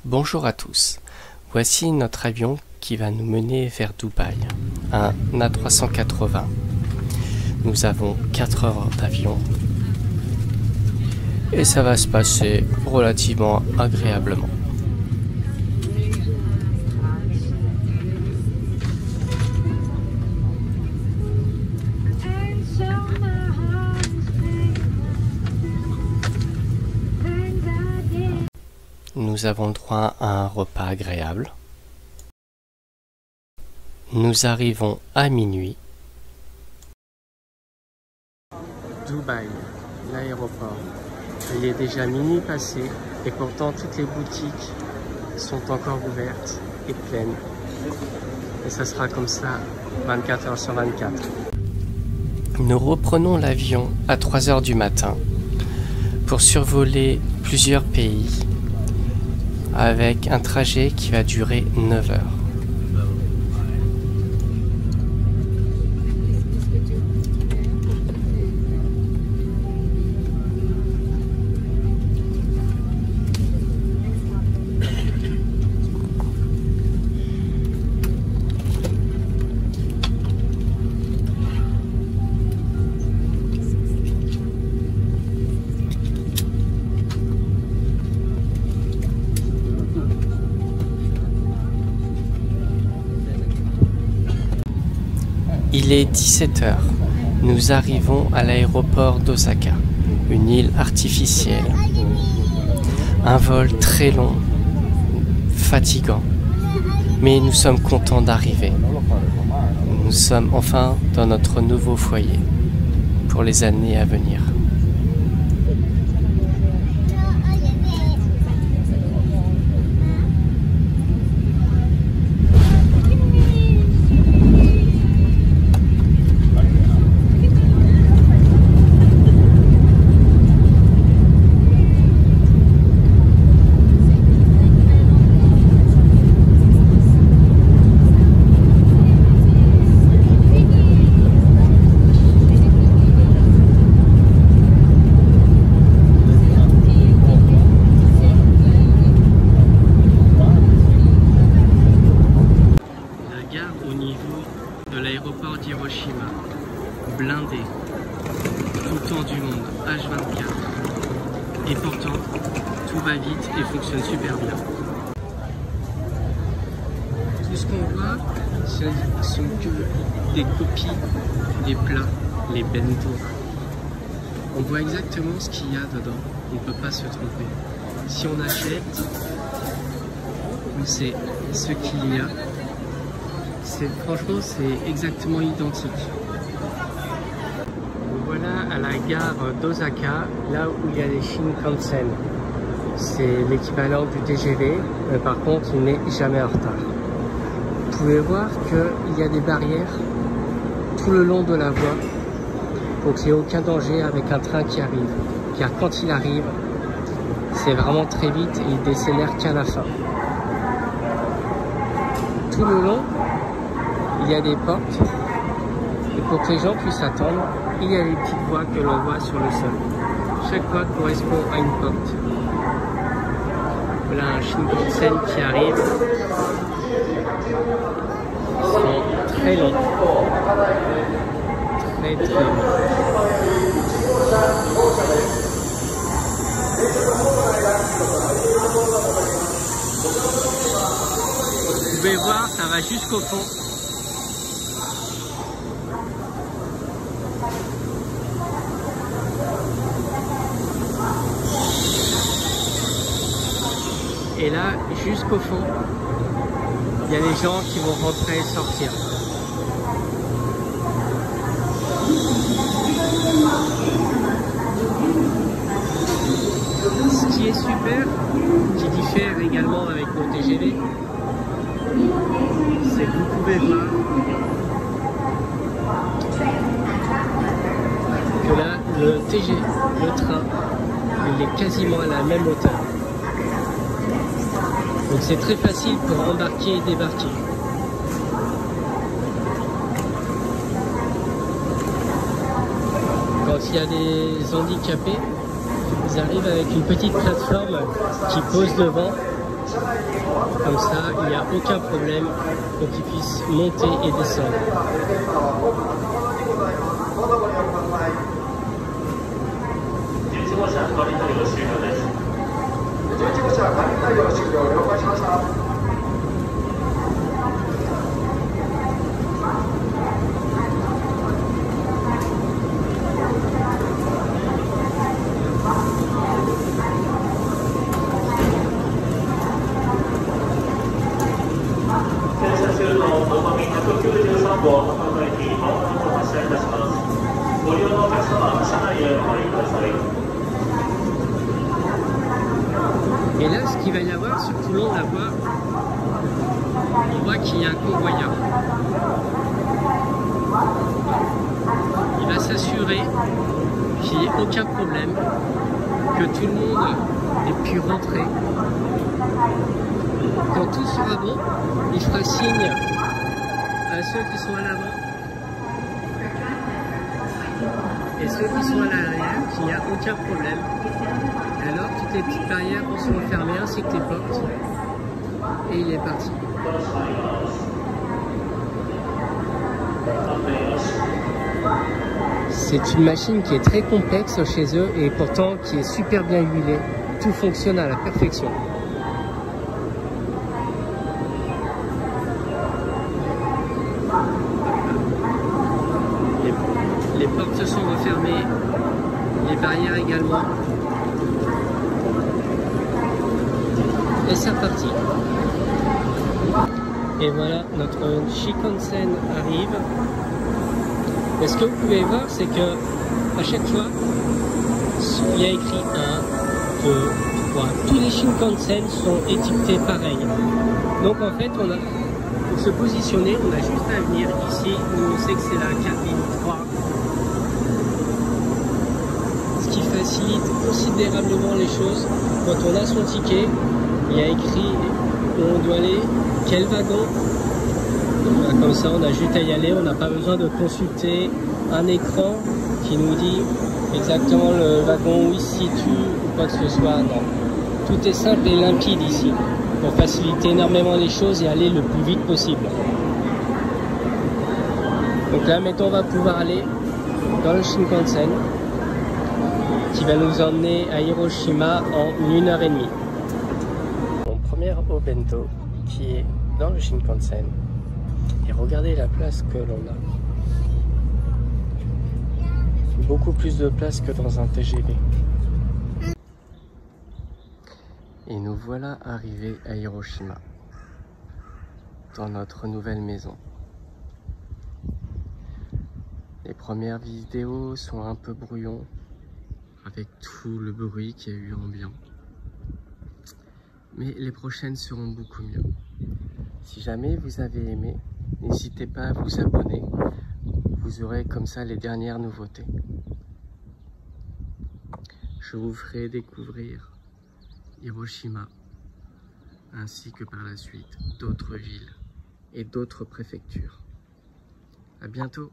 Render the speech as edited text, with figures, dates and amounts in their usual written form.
Bonjour à tous, voici notre avion qui va nous mener vers Dubaï, un A380. Nous avons 4 heures d'avion et ça va se passer relativement agréablement. Nous avons le droit à un repas agréable. Nous arrivons à minuit. Dubaï, l'aéroport. Il est déjà minuit passé et pourtant toutes les boutiques sont encore ouvertes et pleines. Et ça sera comme ça 24 heures sur 24. Nous reprenons l'avion à 3 heures du matin pour survoler plusieurs pays avec un trajet qui va durer 9 heures. Il est 17 heures. Nous arrivons à l'aéroport d'Osaka, une île artificielle. Un vol très long, fatigant, mais nous sommes contents d'arriver. Nous sommes enfin dans notre nouveau foyer pour les années à venir. Au niveau de l'aéroport d'Hiroshima, blindé, tout le temps du monde, H24. Et pourtant, tout va vite et fonctionne super bien. Tout ce qu'on voit, ce sont que des copies des plats, les bento. On voit exactement ce qu'il y a dedans, on ne peut pas se tromper. Si on achète, on sait ce qu'il y a. Franchement, c'est exactement identique. Voilà à la gare d'Osaka, là où il y a les Shinkansen. C'est l'équivalent du TGV, mais par contre, il n'est jamais en retard. Vous pouvez voir qu'il y a des barrières tout le long de la voie pour qu'il n'y ait aucun danger avec un train qui arrive. Car quand il arrive, c'est vraiment très vite et il décélère qu'à la fin. Tout le long, il y a des portes et pour que les gens puissent attendre, il y a des petites voies que l'on voit sur le sol. Chaque voie correspond à une porte. Voilà un Shinkansen qui arrive. Ils sont très longs. Très longs. Vous pouvez voir, ça va jusqu'au fond. Et là, jusqu'au fond, il y a les gens qui vont rentrer et sortir. Ce qui est super, qui diffère également avec nos TGV, c'est que vous pouvez voir que là, le train, il est quasiment à la même hauteur. Donc c'est très facile pour embarquer et débarquer. Quand il y a des handicapés, ils arrivent avec une petite plateforme qui pose devant, Comme ça, il n'y a aucun problème pour qu'ils puissent monter et descendre. Et là, ce qu'il va y avoir sur tout le long de la voie, on voit qu'il y a un convoyeur. Il va s'assurer qu'il n'y ait aucun problème, que tout le monde ait pu rentrer. Quand tout sera bon, il fera signe à ceux qui sont à l'avant et ceux qui sont à l'arrière qu'il n'y a aucun problème. Alors toutes les petites barrières vont se refermer ainsi que les portes et il est parti. C'est une machine qui est très complexe chez eux et pourtant qui est super bien huilée. Tout fonctionne à la perfection. Les portes se sont refermées, les barrières également. Et c'est reparti. Et voilà, notre Shinkansen arrive. Et ce que vous pouvez voir, c'est que à chaque fois, il y a écrit 1, 2, 3. Tous les Shinkansen sont étiquetés pareil. Donc en fait, pour se positionner, on a juste à venir ici où on sait que c'est la cabine 3. Ce qui facilite considérablement les choses. Quand on a son ticket, il y a écrit où on doit aller, quel wagon. Comme ça, on a juste à y aller, on n'a pas besoin de consulter un écran qui nous dit exactement le wagon où il se situe ou quoi que ce soit. Non. Tout est simple et limpide ici, pour faciliter énormément les choses et aller le plus vite possible. Donc là, maintenant, on va pouvoir aller dans le Shinkansen, qui va nous emmener à Hiroshima en 1h30. Mon premier Obento, qui est dans le Shinkansen. Et regardez la place que l'on a. Beaucoup plus de place que dans un TGV. Et nous voilà arrivés à Hiroshima, dans notre nouvelle maison. Les premières vidéos sont un peu brouillons, avec tout le bruit qu'il y a eu ambiant. Mais les prochaines seront beaucoup mieux. Si jamais vous avez aimé, n'hésitez pas à vous abonner. Vous aurez comme ça les dernières nouveautés. Je vous ferai découvrir Hiroshima, ainsi que par la suite d'autres villes et d'autres préfectures. À bientôt!